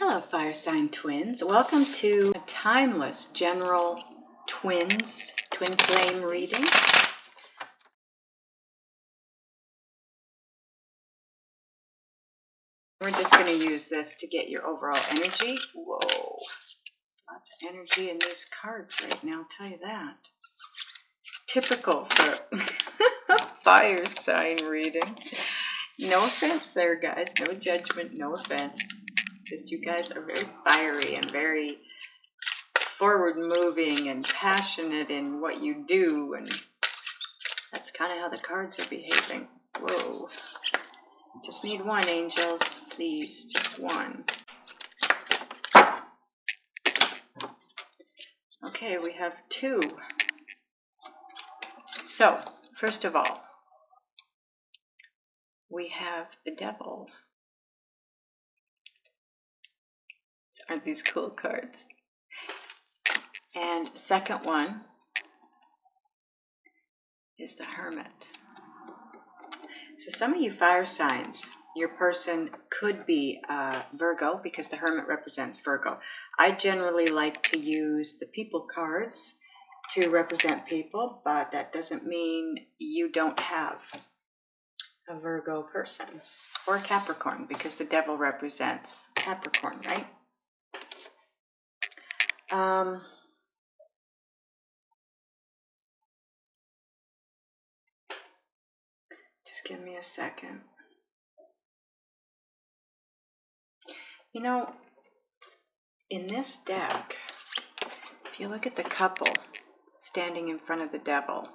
Hello, fire sign twins. Welcome to a timeless general twin flame reading. We're just going to use this to get your overall energy. Whoa, there's lots of energy in these cards right now, I'll tell you that. Typical for a fire sign reading. No offense there, guys. No judgment, no offense. It's just you guys are very fiery and very forward-moving and passionate in what you do, and that's kind of how the cards are behaving. Whoa. Just need one, angels. Please, just one. Okay, we have two. So, first of all, we have the devil. Aren't these cool cards? And second one is the Hermit. So some of you fire signs, your person could be Virgo because the Hermit represents Virgo. I generally like to use the people cards to represent people, but that doesn't mean you don't have a Virgo person or Capricorn, because the devil represents Capricorn, right? Just give me a second. You know, in this deck, if you look at the couple standing in front of the devil,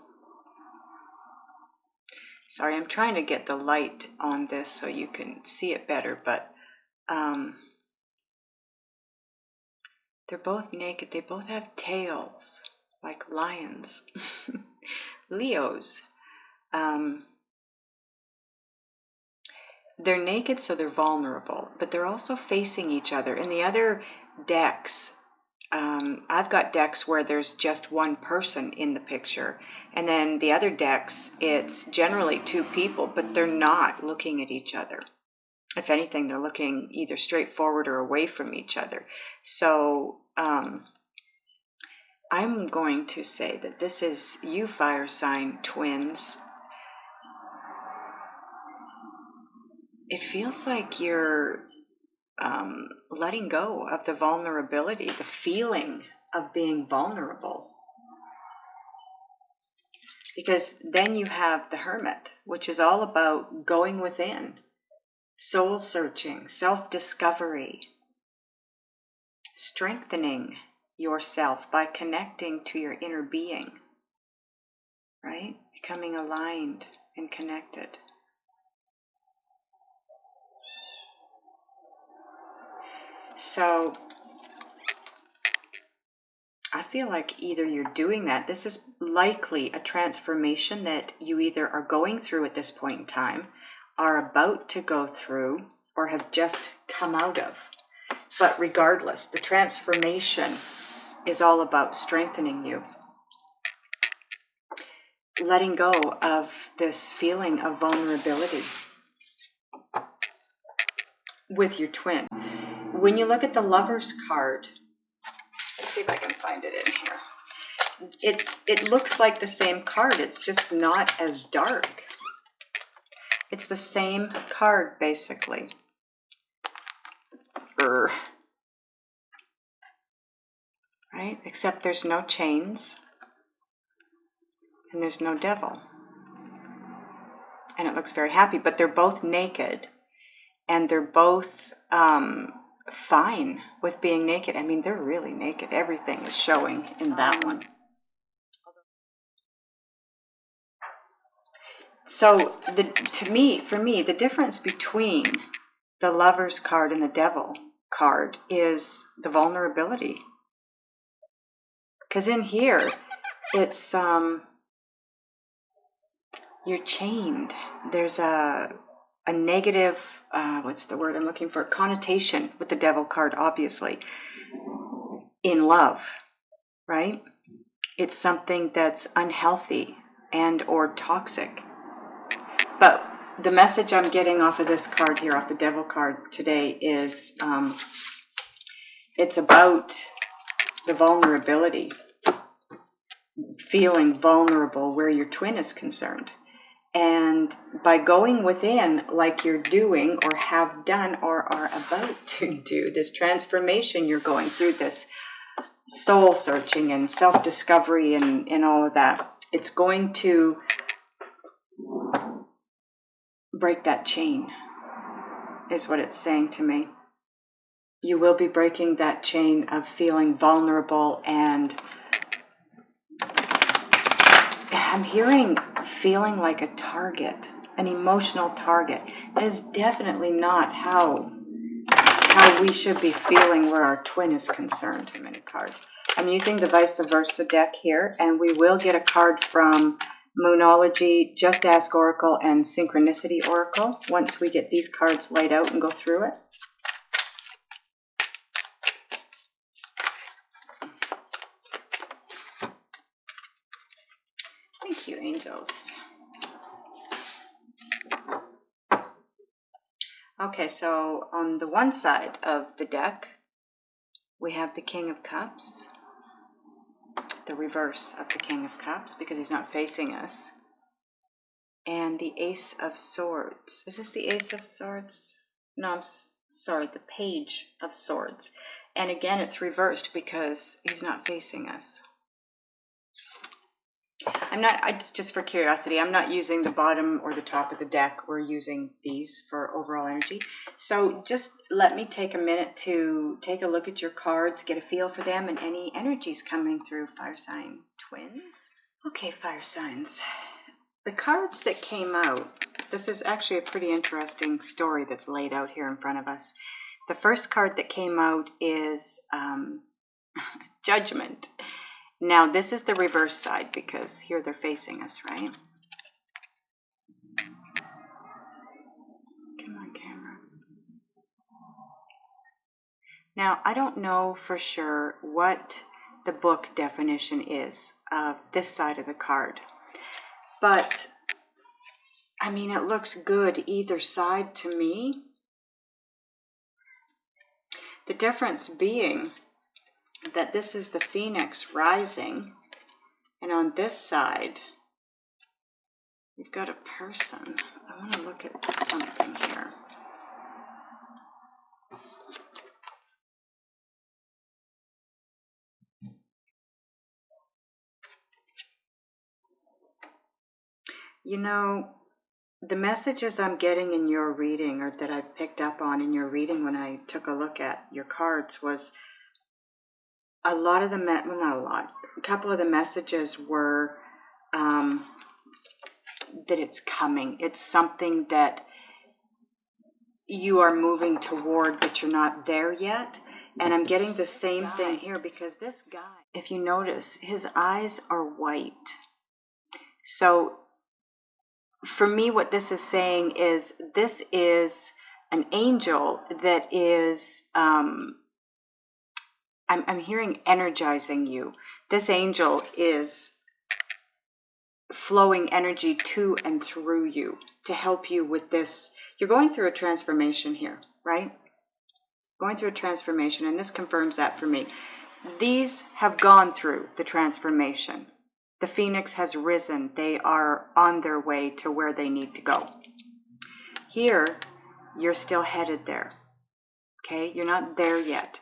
sorry, I'm trying to get the light on this so you can see it better, but they're both naked. They both have tails, like lions. Leos. They're naked, so they're vulnerable, but they're also facing each other. In the other decks, I've got decks where there's just one person in the picture, and then the other decks, it's generally two people, but they're not looking at each other. If anything, they're looking either straight forward or away from each other. So I'm going to say that this is you, fire sign twins. It feels like you're letting go of the vulnerability, the feeling of being vulnerable. Because then you have the Hermit, which is all about going within, soul searching, self-discovery, strengthening yourself by connecting to your inner being, right? Becoming aligned and connected. So I feel like either you're doing that. This is likely a transformation that you either are going through at this point in time, are about to go through, or have just come out of. But regardless, the transformation is all about strengthening you. Letting go of this feeling of vulnerability with your twin. When you look at the Lover's card, let's see if I can find it in here. It looks like the same card. It's just not as dark. It's the same card, basically. Right? Except there's no chains. And there's no devil. And it looks very happy. But they're both naked. And they're both fine with being naked. I mean, they're really naked. Everything is showing in that one. So for me, the difference between the Lover's card and the Devil card is the vulnerability. Because in here, it's you're chained. There's a negative, what's the word I'm looking for? Connotation with the Devil card, obviously, in love, right? It's something that's unhealthy and or toxic. But the message I'm getting off of this card here, off the Devil card today, is it's about the vulnerability, feeling vulnerable where your twin is concerned. And by going within like you're doing or have done or are about to do, this transformation you're going through, this soul searching and self-discovery and all of that, it's going to break that chain, is what it's saying to me. You will be breaking that chain of feeling vulnerable, and I'm hearing feeling like a target, an emotional target. That is definitely not how we should be feeling where our twin is concerned. Too many cards. I'm using the vice versa deck here, and we will get a card from Moonology, Just Ask Oracle, and Synchronicity Oracle once we get these cards laid out and go through it. Thank you, angels. Okay, so on the one side of the deck, we have the King of Cups, the reverse of the King of Cups because he's not facing us, and the Ace of Swords. Is this the Ace of Swords? No, I'm sorry, the Page of Swords. And again, it's reversed because he's not facing us. Just for curiosity, I'm not using the bottom or the top of the deck. We're using these for overall energy. So just let me take a minute to take a look at your cards, get a feel for them, and any energies coming through, fire sign twins. Okay, fire signs. The cards that came out, this is actually a pretty interesting story that's laid out here in front of us. The first card that came out is Judgment. Now, this is the reverse side because here they're facing us, right? Come on, camera. Now, I don't know for sure what the book definition is of this side of the card, but I mean, it looks good either side to me. The difference being that this is the Phoenix rising, and on this side, we've got a person. I want to look at something here. You know, the messages I'm getting in your reading, or that I picked up on in your reading when I took a look at your cards, was a lot of the, well, not a lot, a couple of the messages were that it's coming. It's something that you are moving toward, but you're not there yet. And I'm getting the same thing here because this guy, if you notice, his eyes are white. So for me, what this is saying is this is an angel that is, I'm hearing energizing you. This angel is flowing energy to and through you to help you with this. You're going through a transformation here, right? Going through a transformation, and this confirms that for me. These have gone through the transformation. The Phoenix has risen. They are on their way to where they need to go. Here, you're still headed there. Okay? You're not there yet.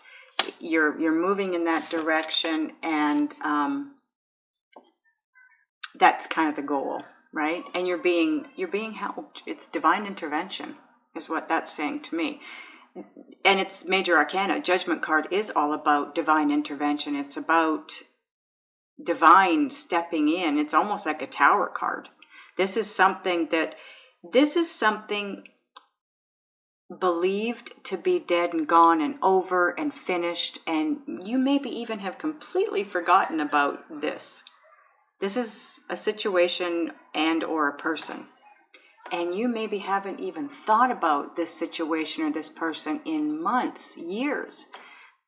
You're moving in that direction, and that's kind of the goal, right? And you're being helped. It's divine intervention is what that's saying to me. And it's Major Arcana. Judgment card is all about divine intervention. It's about divine stepping in. It's almost like a tower card. This is something believed to be dead and gone and over and finished, and you maybe even have completely forgotten about this. This is a situation and or a person, and you maybe haven't even thought about this situation or this person in months, years,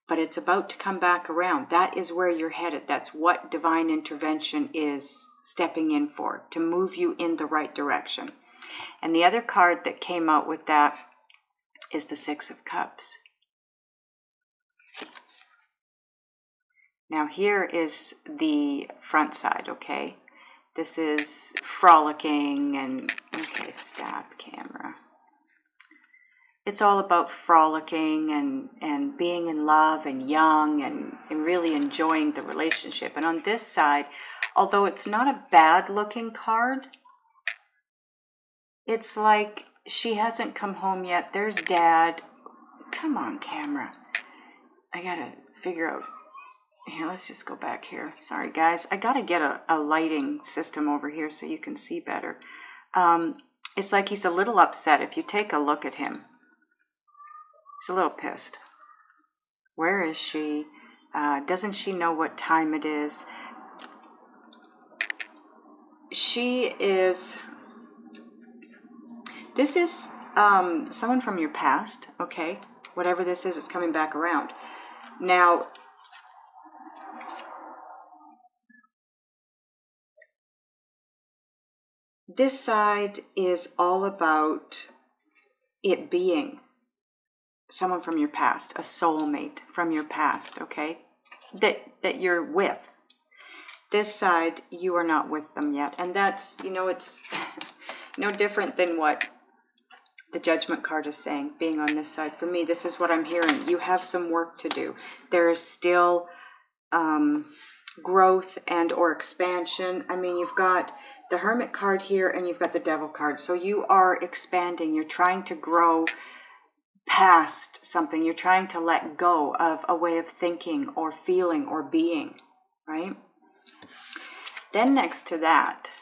but it's about to come back around. That is where you're headed. That's what divine intervention is stepping in for, to move you in the right direction. And the other card that came out with that is the Six of Cups. Now here is the front side, okay? This is frolicking and, okay, stop camera. It's all about frolicking and being in love and young and really enjoying the relationship. And on this side, although it's not a bad looking card, it's like she hasn't come home yet. There's dad. Come on, camera. I gotta figure out. Here, let's just go back here. Sorry, guys. I gotta get a lighting system over here so you can see better. It's like he's a little upset. If you take a look at him, he's a little pissed. Where is she? Doesn't she know what time it is? She is... This is someone from your past, okay? Whatever this is, it's coming back around. Now, this side is all about it being someone from your past, a soulmate from your past, okay? That you're with. This side, you are not with them yet. And that's, you know, it's no different than what the Judgment card is saying, being on this side. For me, this is what I'm hearing. You have some work to do. There is still growth and or expansion. I mean, you've got the Hermit card here and you've got the Devil card. So you are expanding. You're trying to grow past something. You're trying to let go of a way of thinking or feeling or being, right? Then next to that,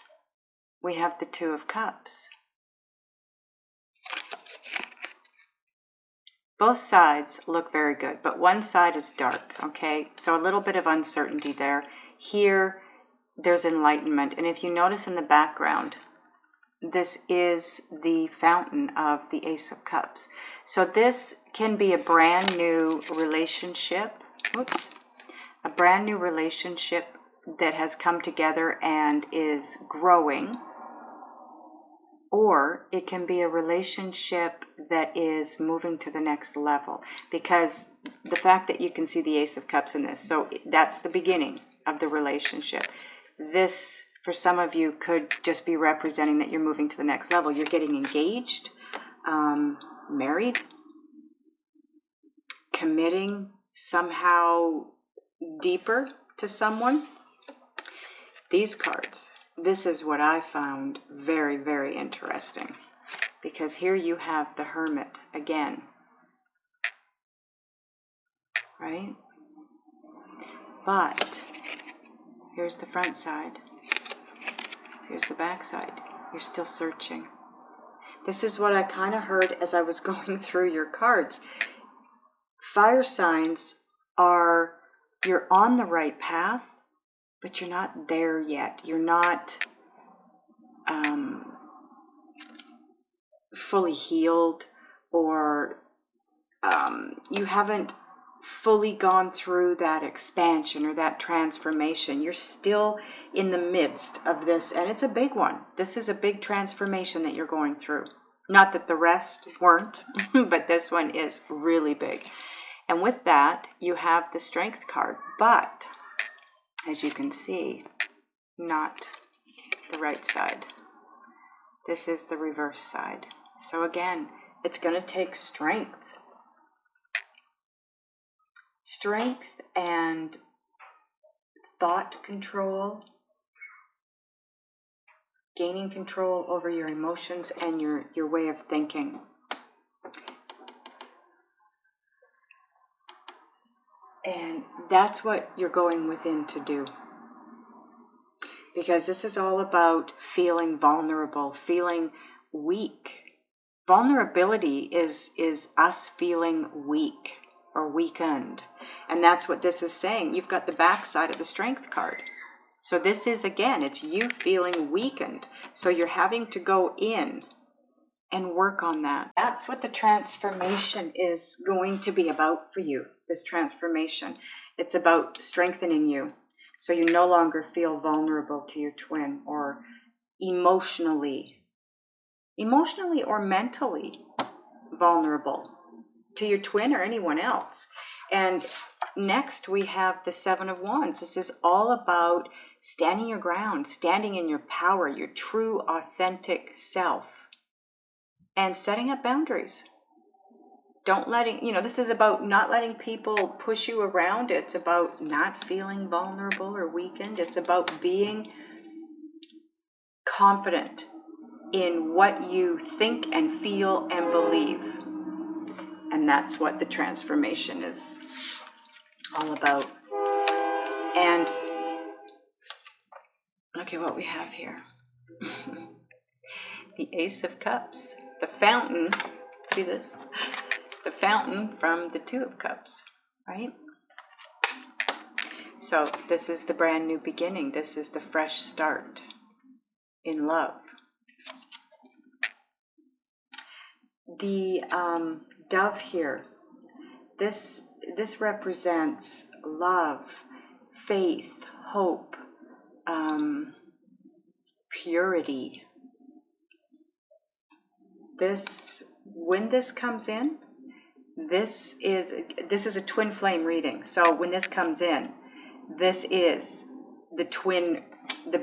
we have the Two of Cups. Both sides look very good, but one side is dark, okay? So a little bit of uncertainty there. Here, there's enlightenment. And if you notice in the background, this is the fountain of the Ace of Cups. So this can be a brand new relationship. Oops. A brand new relationship that has come together and is growing. Or it can be a relationship that is moving to the next level. Because the fact that you can see the Ace of Cups in this, so that's the beginning of the relationship. This, for some of you, could just be representing that you're moving to the next level. You're getting engaged, married, committing somehow deeper to someone. These cards, this is what I found very, very interesting. Because here you have the Hermit again. Right? But here's the front side. Here's the back side. You're still searching. This is what I kind of heard as I was going through your cards. Fire signs are, you're on the right path, but you're not there yet. You're not fully healed, or you haven't fully gone through that expansion or that transformation. You're still in the midst of this, and it's a big one. This is a big transformation that you're going through. Not that the rest weren't, but this one is really big. And with that, you have the Strength card, but as you can see, not the right side. This is the reverse side. So again, it's going to take strength. Strength and thought control, gaining control over your emotions and your way of thinking. And that's what you're going within to do. Because this is all about feeling vulnerable, feeling weak. Vulnerability is us feeling weak or weakened. And that's what this is saying. You've got the back side of the Strength card. So this is, again, it's you feeling weakened. So you're having to go in and work on that. That's what the transformation is going to be about for you, this transformation. It's about strengthening you. So you no longer feel vulnerable to your twin, or emotionally or mentally vulnerable to your twin or anyone else. And next we have the Seven of Wands. This is all about standing your ground, standing in your power, your true, authentic self, and setting up boundaries. Don't letting, this is about not letting people push you around. It's about not feeling vulnerable or weakened. It's about being confident in what you think and feel and believe. And that's what the transformation is all about. And look at what we have here. The Ace of Cups, the fountain. See this? The fountain from the Two of Cups, right? So this is the brand new beginning. This is the fresh start in love. The dove here, this represents love, faith, hope, purity. When this comes in, this is a twin flame reading. So when this comes in, this is the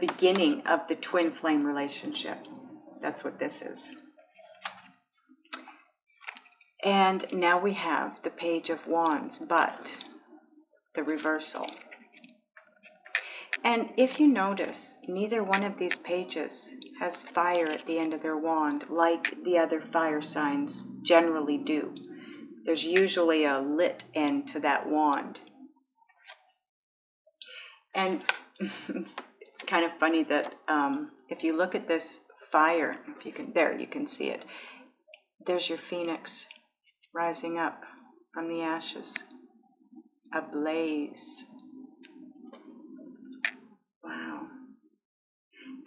beginning of the twin flame relationship. That's what this is. And now we have the Page of Wands, but the reversal. And if you notice, neither one of these pages has fire at the end of their wand like the other fire signs generally do. There's usually a lit end to that wand. And it's kind of funny that if you look at this fire, if you can, there you can see it. There's your phoenix rising up from the ashes, ablaze. Wow.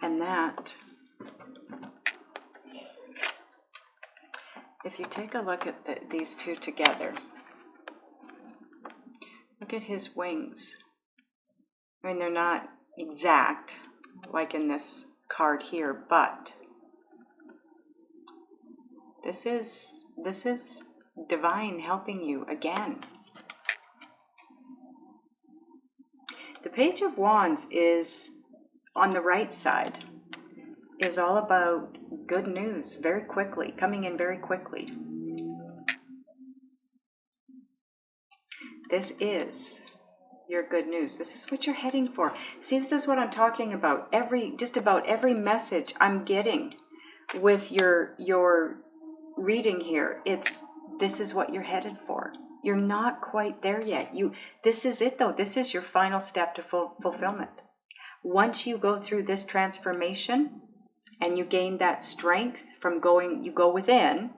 And that, if you take a look at these two together, look at his wings. I mean, they're not exact like in this card here, but this is divine helping you again. The Page of Wands is on the right side, is all about good news very quickly, coming in very quickly. This is your good news. This is what you're heading for. See, this is what I'm talking about. Just about every message I'm getting with your reading here, this is what you're headed for. You're not quite there yet. This is it though. This is your final step to fulfillment. Once you go through this transformation and you gain that strength from you go within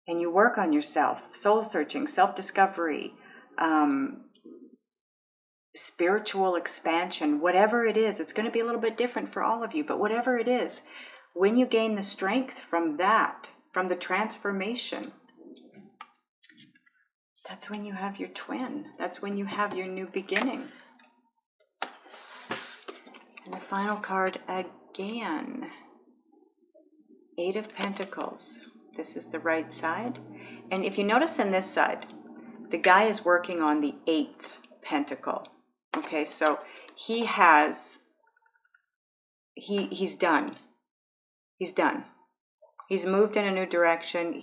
and you work on yourself, soul searching, self-discovery, spiritual expansion, whatever it is. It's going to be a little bit different for all of you, but whatever it is, when you gain the strength from that, from the transformation, that's when you have your twin. That's when you have your new beginning. And the final card again, Eight of Pentacles. This is the right side. And if you notice in this side, the guy is working on the 8th pentacle. Okay, so he's done. He's done. He's moved in a new direction.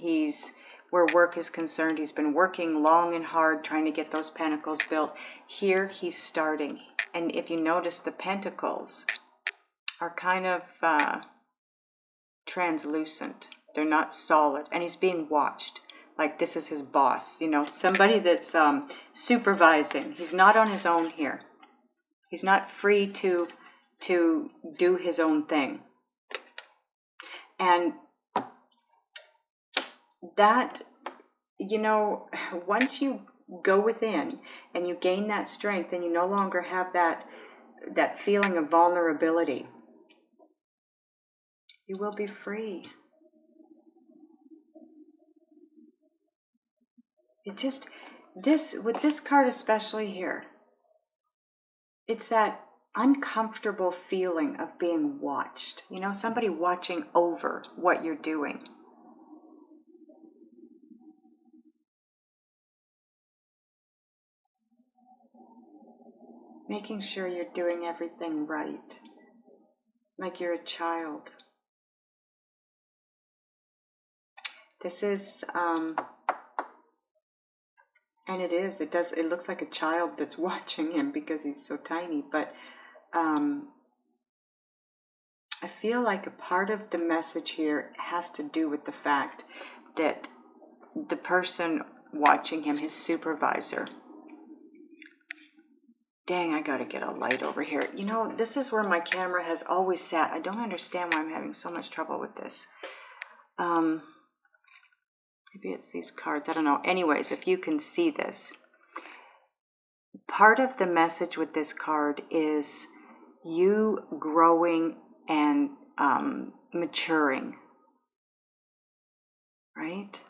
Where work is concerned, he's been working long and hard trying to get those pentacles built. Here he's starting. And if you notice, the pentacles are kind of translucent. They're not solid. And he's being watched. Like this is his boss, somebody that's supervising. He's not on his own here. He's not free to do his own thing. And that, once you go within and you gain that strength and you no longer have that feeling of vulnerability, you will be free. With this card especially here, it's that uncomfortable feeling of being watched. Somebody watching over what you're doing. Making sure you're doing everything right, like you're a child. This is, and it looks like a child that's watching him because he's so tiny, but I feel like a part of the message here has to do with the fact that the person watching him, his supervisor, dang, I gotta get a light over here. You know, this is where my camera has always sat. I don't understand why I'm having so much trouble with this. Maybe it's these cards, I don't know. Anyways, if you can see this, part of the message with this card is you growing and maturing, right?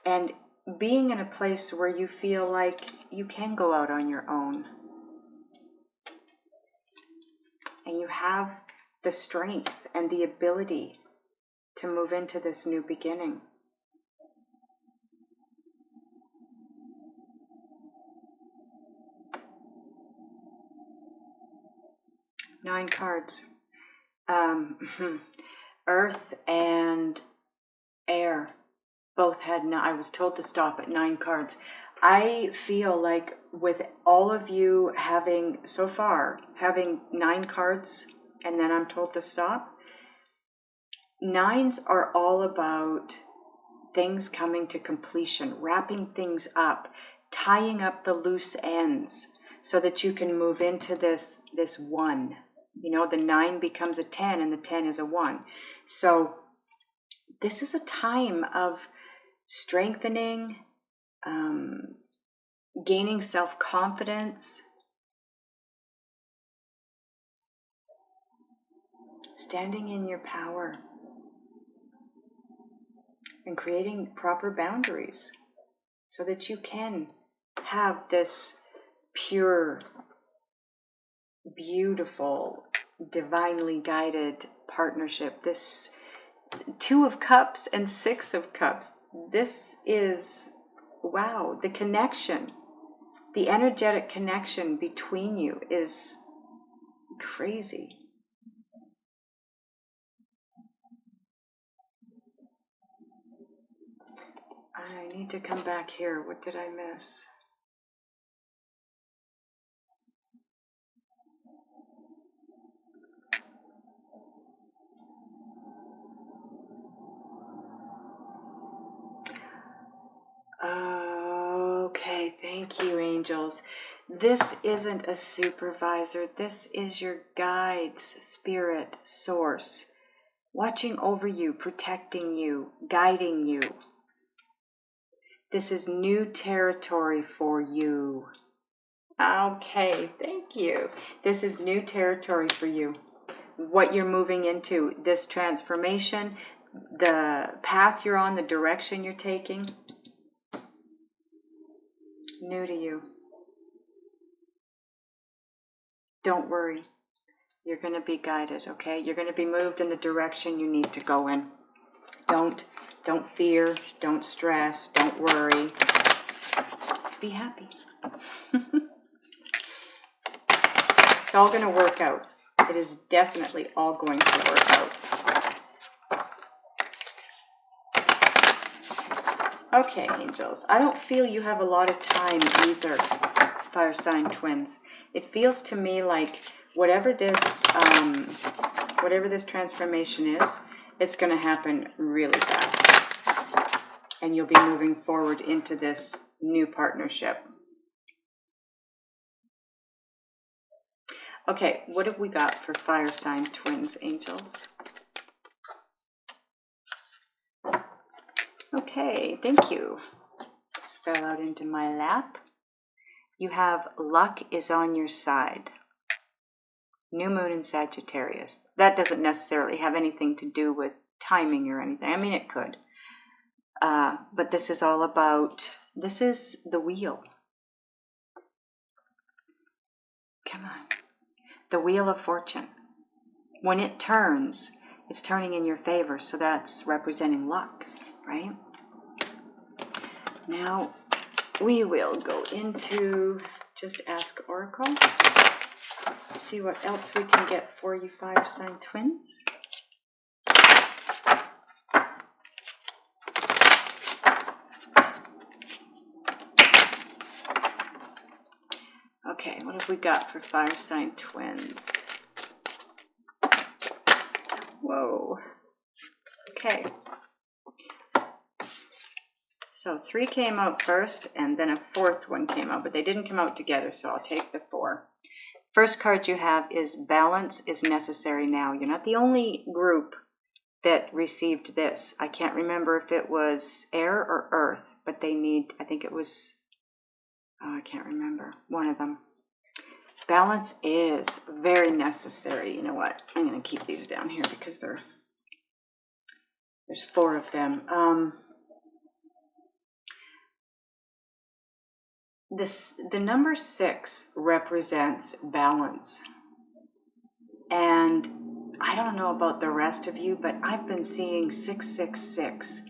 And being in a place where you feel like you can go out on your own. And you have the strength and the ability to move into this new beginning. Nine cards. Earth and air both had I was told to stop at 9 cards. I feel like with all of you having 9 cards and then I'm told to stop, 9s are all about things coming to completion, wrapping things up, tying up the loose ends so that you can move into this 1. You know, the 9 becomes a 10 and the 10 is a 1. So this is a time of strengthening, gaining self-confidence, standing in your power, and creating proper boundaries so that you can have this pure, beautiful, divinely guided partnership. This 2 of Cups and 6 of Cups. This is, wow, the connection, the energetic connection between you is crazy. I need to come back here. What did I miss? Okay, thank you, angels. This isn't a supervisor. This is your guides, spirit, source, watching over you, protecting you, guiding you. This is new territory for you. Okay, thank you. This is new territory for you. What you're moving into, this transformation, the path you're on, the direction you're taking, new to you. Don't worry. You're going to be guided, okay? You're going to be moved in the direction you need to go in. Don't fear, don't stress, don't worry. Be happy. It's all going to work out. It is definitely all going to work out. Okay, angels. I don't feel you have a lot of time either, fire sign twins. It feels to me like whatever this transformation is, it's going to happen really fast. And you'll be moving forward into this new partnership. Okay, what have we got for fire sign twins, angels? Okay, thank you. Just fell out into my lap. You have luck is on your side. New moon in Sagittarius. That doesn't necessarily have anything to do with timing or anything. I mean, it could. But this is all about, this is the wheel. Come on. The wheel of fortune. When it turns, it's turning in your favor. So that's representing luck, right? Now, we will go into just ask Oracle. Let's see what else we can get for you, fire sign twins. Okay, what have we got for fire sign twins? Whoa. Okay. So 3 came out first, and then a 4th one came out, but they didn't come out together, so I'll take the 4. First card you have is balance is necessary now. You're not the only group that received this. I can't remember if it was air or earth, but they need, I think it was, oh, I can't remember, one of them. Balance is very necessary. You know what? I'm going to keep these down here because there's 4 of them. The number 6 represents balance. And I don't know about the rest of you, but I've been seeing 666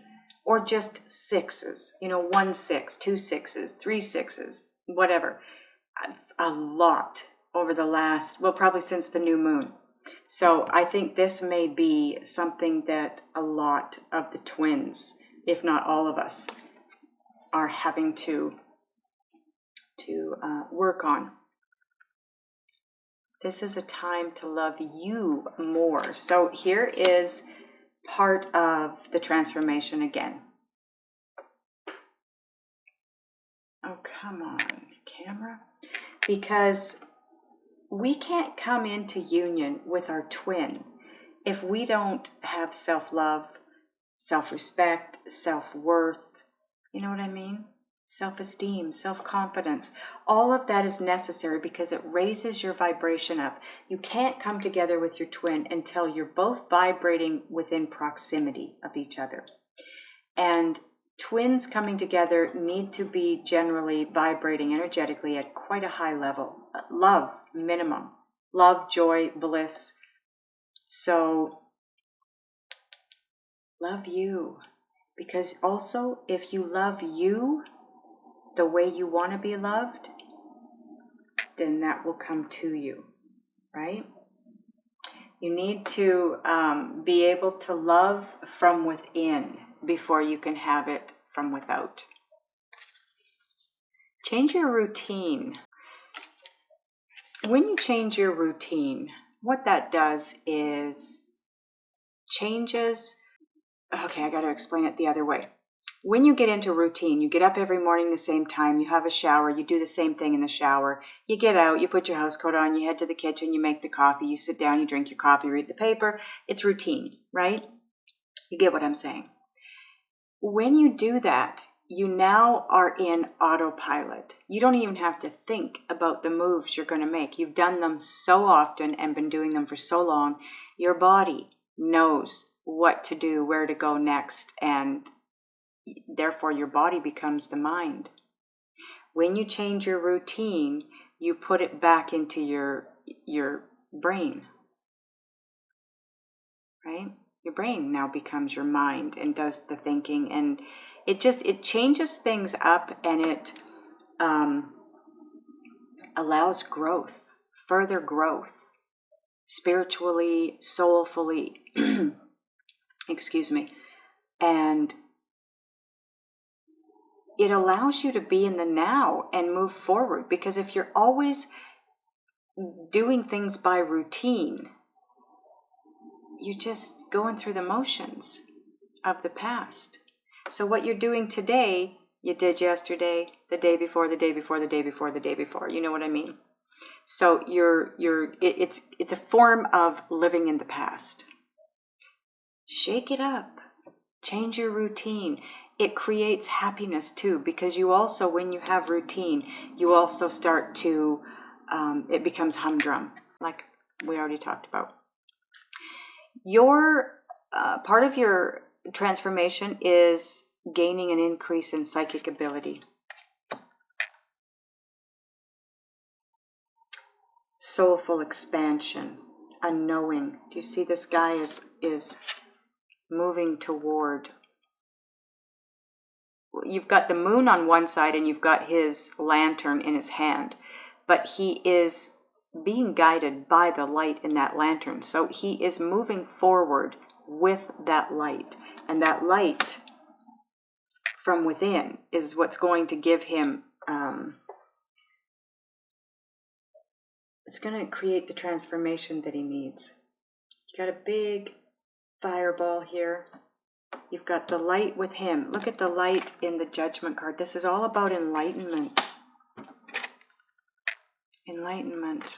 or just sixes, 1 6, 2 6s, 3 6s, whatever. A lot over the last, well, probably since the new moon. So I think this may be something that a lot of the twins, if not all of us, are having to work on. This is a time to love you more. So here is part of the transformation again. Oh, come on, camera. Because we can't come into union with our twin if we don't have self-love, self-respect, self-worth. You know what I mean? Self-esteem, self-confidence. All of that is necessary because it raises your vibration up. You can't come together with your twin until you're both vibrating within proximity of each other. And twins coming together need to be generally vibrating energetically at quite a high level. Love, minimum. Love, joy, bliss. So, love you. Because also, if you love you the way you want to be loved, then that will come to you, right? You need to be able to love from within before you can have it from without. Change your routine. When you change your routine, what that does is changes. Okay, I got to explain it the other way. When you get into routine, you get up every morning the same time, you have a shower, you do the same thing in the shower, you get out, you put your house coat on, you head to the kitchen, you make the coffee, you sit down, you drink your coffee, read the paper. It's routine, right? You get what I'm saying. When you do that, you now are in autopilot. You don't even have to think about the moves you're going to make. You've done them so often and been doing them for so long. Your body knows what to do, where to go next, and therefore your body becomes the mind. When you change your routine, you put it back into your brain, right? Your brain now becomes your mind and does the thinking, and it changes things up, and it allows growth, further growth, spiritually, soulfully, excuse me, and it allows you to be in the now and move forward. Because if you're always doing things by routine, you're just going through the motions of the past. So what you're doing today, you did yesterday, the day before, the day before, the day before, the day before. You know what I mean? So it's a form of living in the past. Shake it up. Change your routine. It creates happiness too, because you also, when you have routine, you also start to, it becomes humdrum, like we already talked about. Your part of your transformation is gaining an increase in psychic ability. Soulful expansion, a knowing. Do you see this guy is moving toward? You've got the moon on one side and you've got his lantern in his hand. but he is being guided by the light in that lantern. So he is moving forward with that light, and that light from within is what's going to give him, it's going to create the transformation that he needs. You got a big fireball here. You've got the light with him. Look at the light in the Judgment card. This is all about enlightenment. Enlightenment.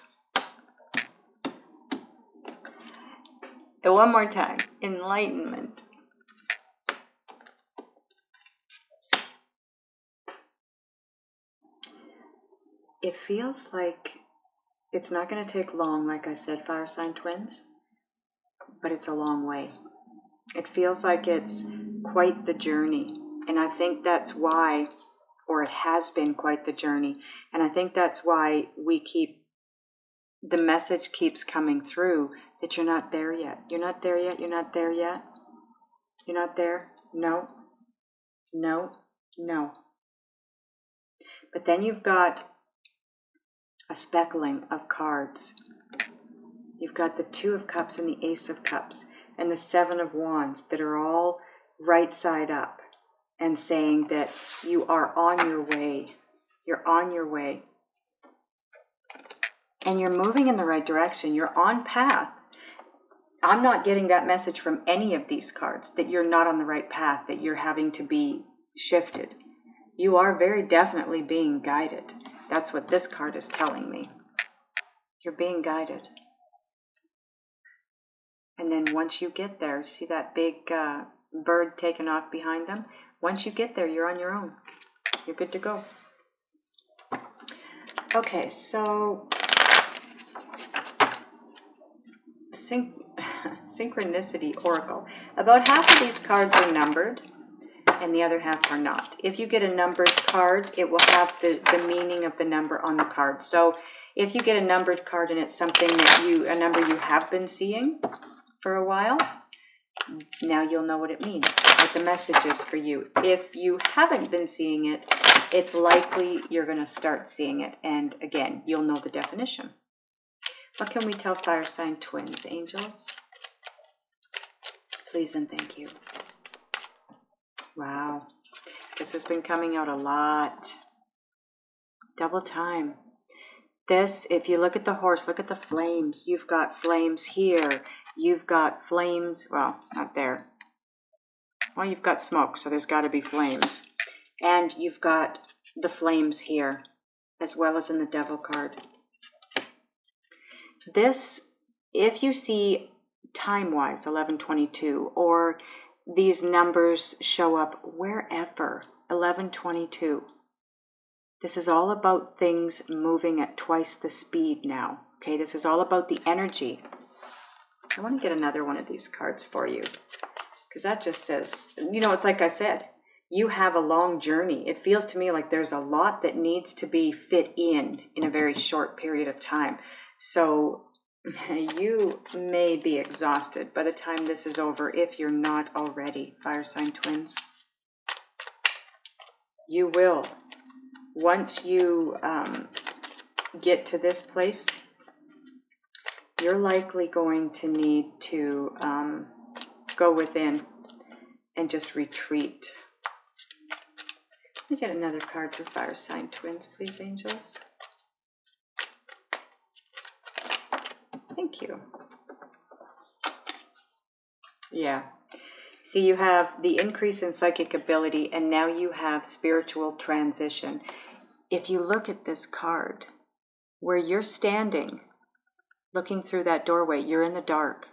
And one more time. Enlightenment. It feels like it's not going to take long, like I said, fire sign twins, but it's a long way. It feels like it's quite the journey, and I think that's why, or it has been quite the journey, and I think that's why the message keeps coming through that you're not there yet. You're not there yet. You're not there yet. You're not there. No, no, no. But then you've got a speckling of cards. You've got the Two of Cups and the Ace of Cups and the Seven of Wands that are all right side up and saying that you are on your way. You're on your way. And you're moving in the right direction. You're on path. I'm not getting that message from any of these cards that you're not on the right path, that you're having to be shifted. You are very definitely being guided. That's what this card is telling me. You're being guided. And then once you get there, see that big bird taking off behind them? Once you get there, you're on your own. You're good to go. Okay, so Synchronicity Oracle. About half of these cards are numbered and the other half are not. If you get a numbered card, it will have the meaning of the number on the card. So if you get a numbered card and it's something that a number you have been seeing for a while, now you'll know what it means, what the message is for you. If you haven't been seeing it, it's likely you're going to start seeing it. And again, you'll know the definition. What can we tell fire sign twins, angels? Please and thank you. Wow. This has been coming out a lot. Double time. This, if you look at the horse, look at the flames. You've got flames here. You've got flames, well, not there. Well, you've got smoke, so there's got to be flames. And you've got the flames here, as well as in the Devil card. This, if you see time-wise, 1122, or these numbers show up wherever, 1122. This is all about things moving at twice the speed now. Okay, this is all about the energy. I want to get another one of these cards for you, because that just says, it's like I said, you have a long journey. It feels to me like there's a lot that needs to be fit in a very short period of time. So you may be exhausted by the time this is over, if you're not already, fire sign twins. You will. Once you get to this place, you're likely going to need to go within and just retreat. Let me get another card for fire sign twins, please, angels. Thank you. Yeah. See, you have the increase in psychic ability, and now you have spiritual transition. If you look at this card, where you're standing, looking through that doorway, you're in the dark.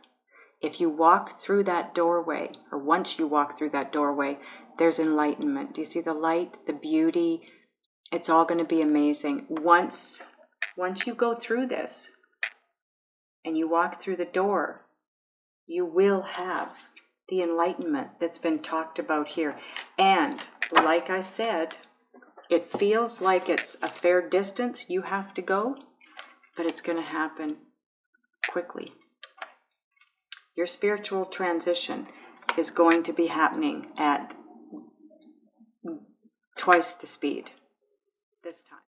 If you walk through that doorway, or once you walk through that doorway, there's enlightenment. Do you see the light, the beauty? It's all going to be amazing. Once you go through this, and you walk through the door, you will have the enlightenment that's been talked about here. And like I said, it feels like it's a fair distance you have to go, but it's going to happen quickly. Your spiritual transition is going to be happening at twice the speed this time.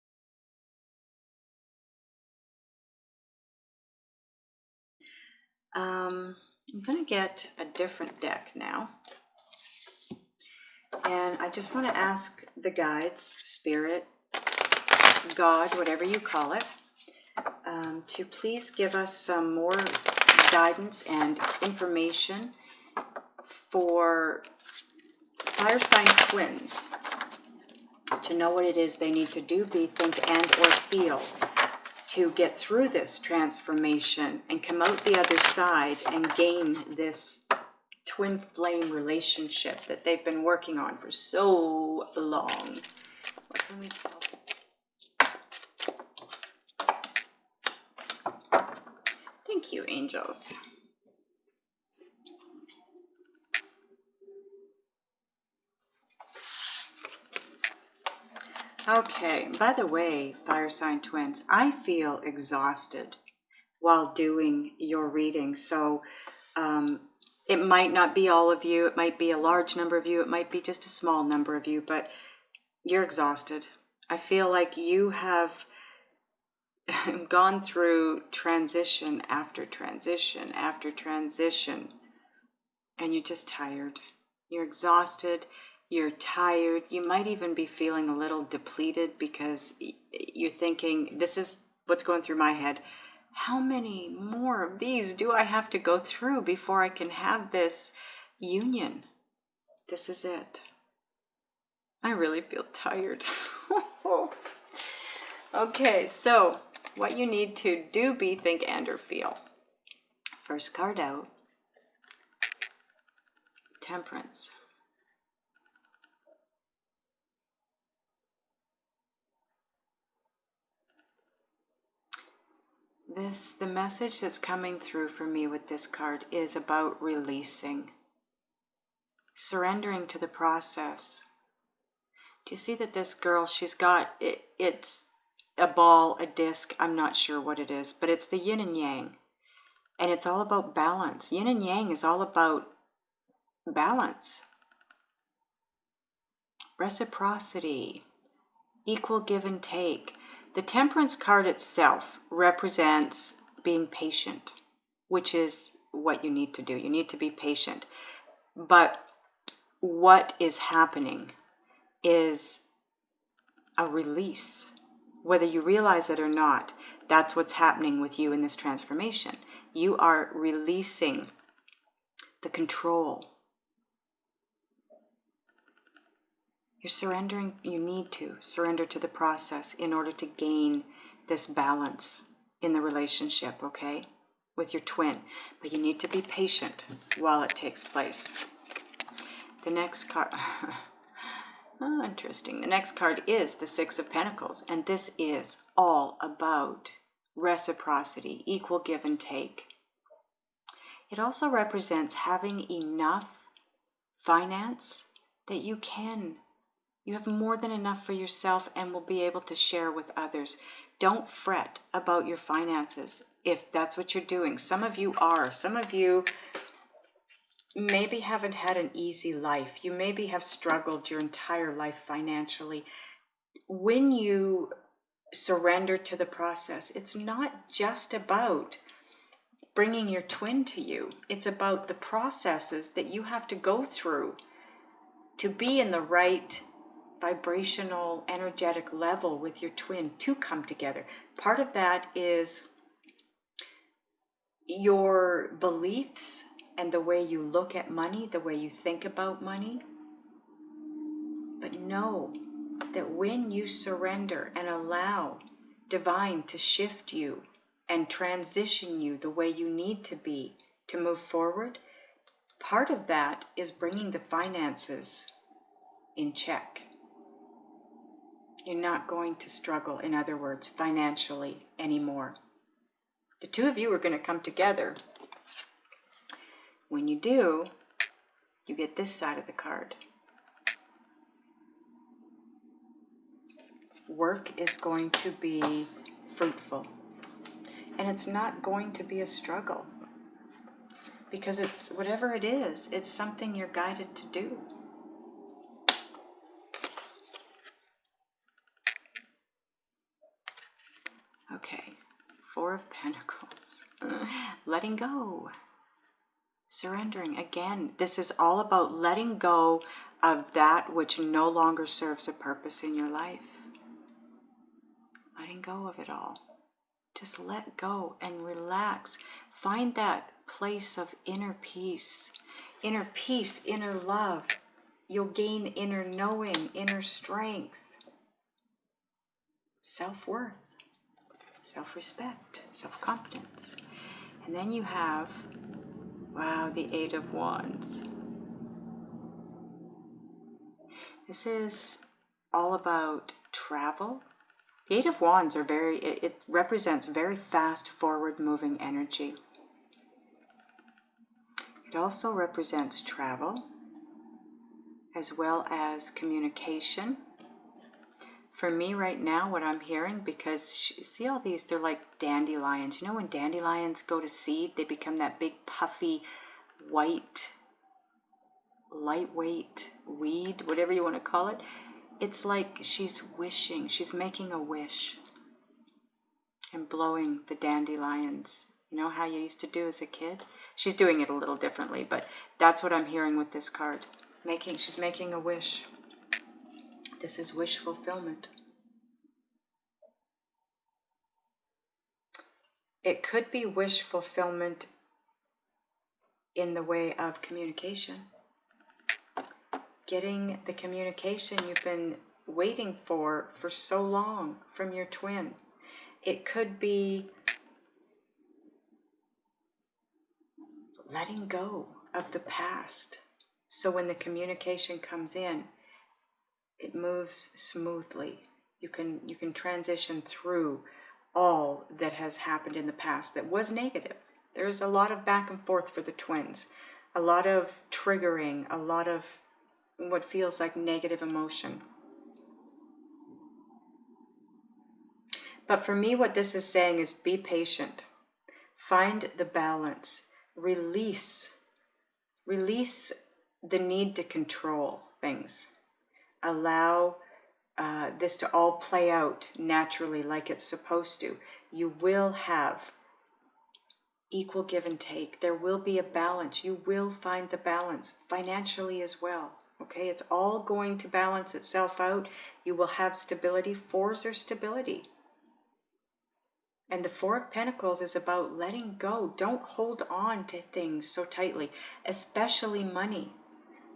I'm going to get a different deck now. And I just want to ask the guides, spirit, God, whatever you call it, to please give us some more guidance and information for fire sign twins to know what it is they need to do, be, think, and or feel to get through this transformation and come out the other side and gain this twin flame relationship that they've been working on for so long. What can we tell them? Thank you, angels. Okay, by the way, fire sign twins, I feel exhausted while doing your reading. So it might not be all of you, it might be a large number of you, it might be just a small number of you, but you're exhausted. I feel like you have gone through transition after transition after transition, and you're just tired. You're exhausted, you're tired, you might even be feeling a little depleted because you're thinking, this is what's going through my head. How many more of these do I have to go through before I can have this union? This is it. I really feel tired. Okay, so what you need to do, be, think, and or feel. First card out, Temperance. The message that's coming through for me with this card is about releasing, surrendering to the process. Do you see that this girl, she's got, it's a ball, a disc, I'm not sure what it is, but it's the yin and yang. And it's all about balance. Yin and yang is all about balance. Reciprocity, equal give and take. The Temperance card itself represents being patient, which is what you need to do. You need to be patient. But what is happening is a release. Whether you realize it or not, that's what's happening with you in this transformation. You are releasing the control. You're surrendering. You need to surrender to the process in order to gain this balance in the relationship, okay, with your twin. But you need to be patient while it takes place. The next card, oh, interesting. The next card is the Six of Pentacles, and this is all about reciprocity, equal give and take. It also represents having enough finance that you have more than enough for yourself and will be able to share with others. Don't fret about your finances if that's what you're doing. Some of you are. Some of you maybe haven't had an easy life. You maybe have struggled your entire life financially. When you surrender to the process, it's not just about bringing your twin to you. It's about the processes that you have to go through to be in the right vibrational, energetic level with your twin to come together. Part of that is your beliefs and the way you look at money, the way you think about money. But know that when you surrender and allow divine to shift you and transition you the way you need to be to move forward, part of that is bringing the finances in check. You're not going to struggle, in other words, financially anymore. The two of you are going to come together. When you do, you get this side of the card. Work is going to be fruitful. And it's not going to be a struggle. Because it's, whatever it is, it's something you're guided to do. Okay, Four of Pentacles. Letting go. Surrendering. Again, this is all about letting go of that which no longer serves a purpose in your life. Letting go of it all. Just let go and relax. Find that place of inner peace, inner love. You'll gain inner knowing, inner strength, self-worth, self-respect, self-confidence. And then you have, wow, the Eight of Wands. This is all about travel. The Eight of Wands are it represents very fast, forward-moving energy. It also represents travel, as well as communication. For me right now, what I'm hearing, because see all these, they're like dandelions. You know when dandelions go to seed, they become that big puffy, white, lightweight weed, whatever you want to call it. It's like she's wishing, she's making a wish and blowing the dandelions. You know how you used to do as a kid? She's doing it a little differently, but that's what I'm hearing with this card. She's making a wish. This is wish fulfillment. It could be wish fulfillment in the way of communication. Getting the communication you've been waiting for so long from your twin. It could be letting go of the past. So when the communication comes in, it moves smoothly. You can transition through all that has happened in the past that was negative. There's a lot of back and forth for the twins. A lot of triggering, a lot of what feels like negative emotion. But for me, what this is saying is be patient. Find the balance. Release the need to control things. Allow this to all play out naturally like it's supposed to. You will have equal give and take. There will be a balance. You will find the balance financially as well. Okay, it's all going to balance itself out. You will have stability. Fours are stability. And the Four of Pentacles is about letting go. Don't hold on to things so tightly, especially money.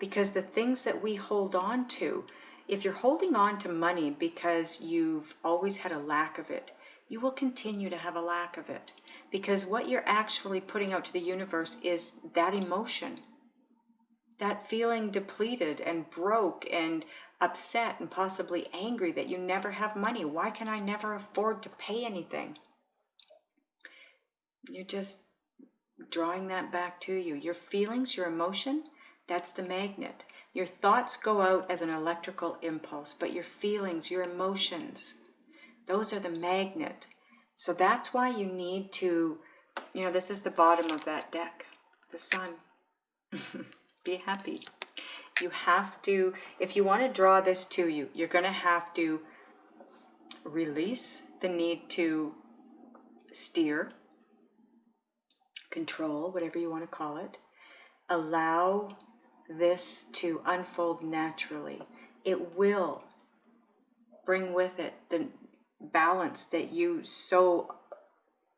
Because the things that we hold on to, if you're holding on to money because you've always had a lack of it, you will continue to have a lack of it. Because what you're actually putting out to the universe is that emotion. That feeling depleted and broke and upset and possibly angry that you never have money. Why can I never afford to pay anything? You're just drawing that back to you. Your feelings, your emotion, that's the magnet. Your thoughts go out as an electrical impulse, but your feelings, your emotions, those are the magnet. So that's why you need to, this is the bottom of that deck, the sun. Be happy. You have to, if you want to draw this to you, you're going to have to release the need to steer, control, whatever you want to call it. Allow this to unfold naturally. It will bring with it the balance that you so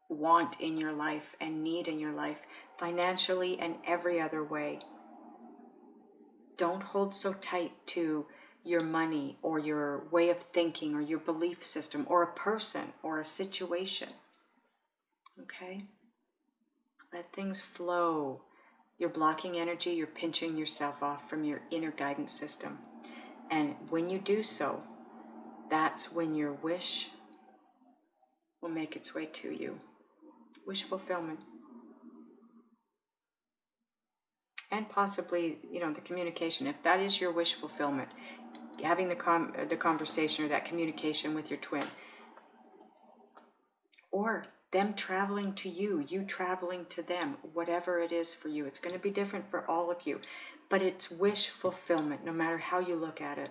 want in your life and need in your life, financially and every other way. Don't hold so tight to your money or your way of thinking or your belief system or a person or a situation. Okay? Let things flow. You're blocking energy, you're pinching yourself off from your inner guidance system. And when you do so, that's when your wish will make its way to you. Wish fulfillment. And possibly, the communication. If that is your wish fulfillment, having the conversation or that communication with your twin. Or them traveling to you, you traveling to them, whatever it is for you. It's going to be different for all of you. But it's wish fulfillment, no matter how you look at it.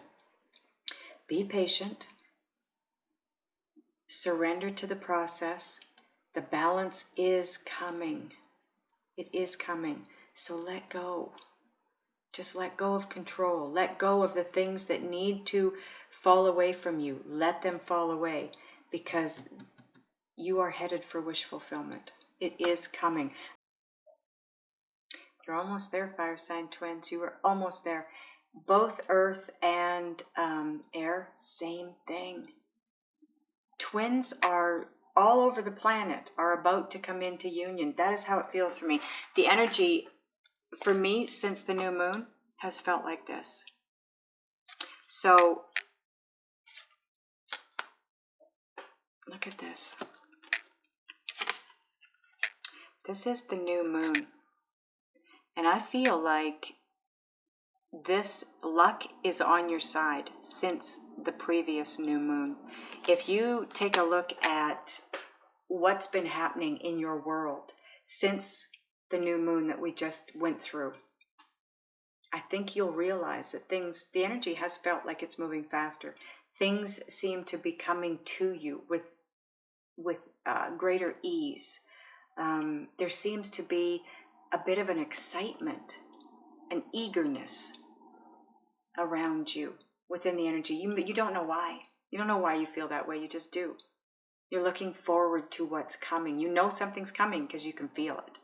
Be patient. Surrender to the process. The balance is coming. It is coming. So let go. Just let go of control. Let go of the things that need to fall away from you. Let them fall away, because you are headed for wish fulfillment. It is coming. You're almost there, fire sign twins. You are almost there. Both earth and air, same thing. Twins are all over the planet, are about to come into union. That is how it feels for me. The energy for me since the new moon has felt like this. So look at this. This is the new moon. And I feel like this luck is on your side since the previous new moon. If you take a look at what's been happening in your world since the new moon that we just went through, I think you'll realize that the energy has felt like it's moving faster. Things seem to be coming to you with greater ease. There seems to be a bit of an excitement, an eagerness around you within the energy. You don't know why. You don't know why you feel that way. You just do. You're looking forward to what's coming. You know something's coming because you can feel it.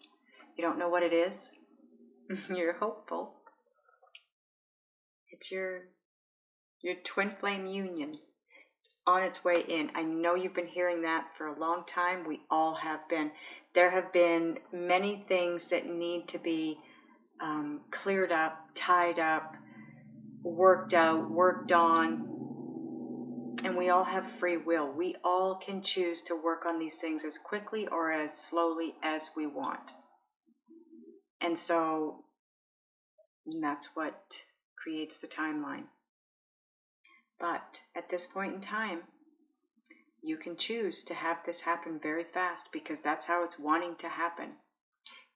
You don't know what it is. You're hopeful. It's your twin flame union. It's on its way in. I know you've been hearing that for a long time. We all have been. There have been many things that need to be cleared up, tied up, worked out, worked on. And we all have free will. We all can choose to work on these things as quickly or as slowly as we want. And so that's what creates the timeline. But at this point in time, you can choose to have this happen very fast because that's how it's wanting to happen.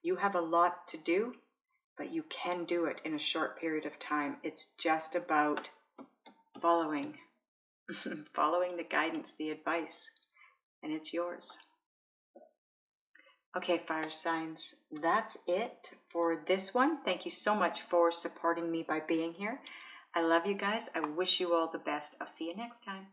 You have a lot to do, but you can do it in a short period of time. It's just about following the guidance, the advice, and it's yours. Okay, fire signs, that's it for this one. Thank you so much for supporting me by being here. I love you guys. I wish you all the best. I'll see you next time.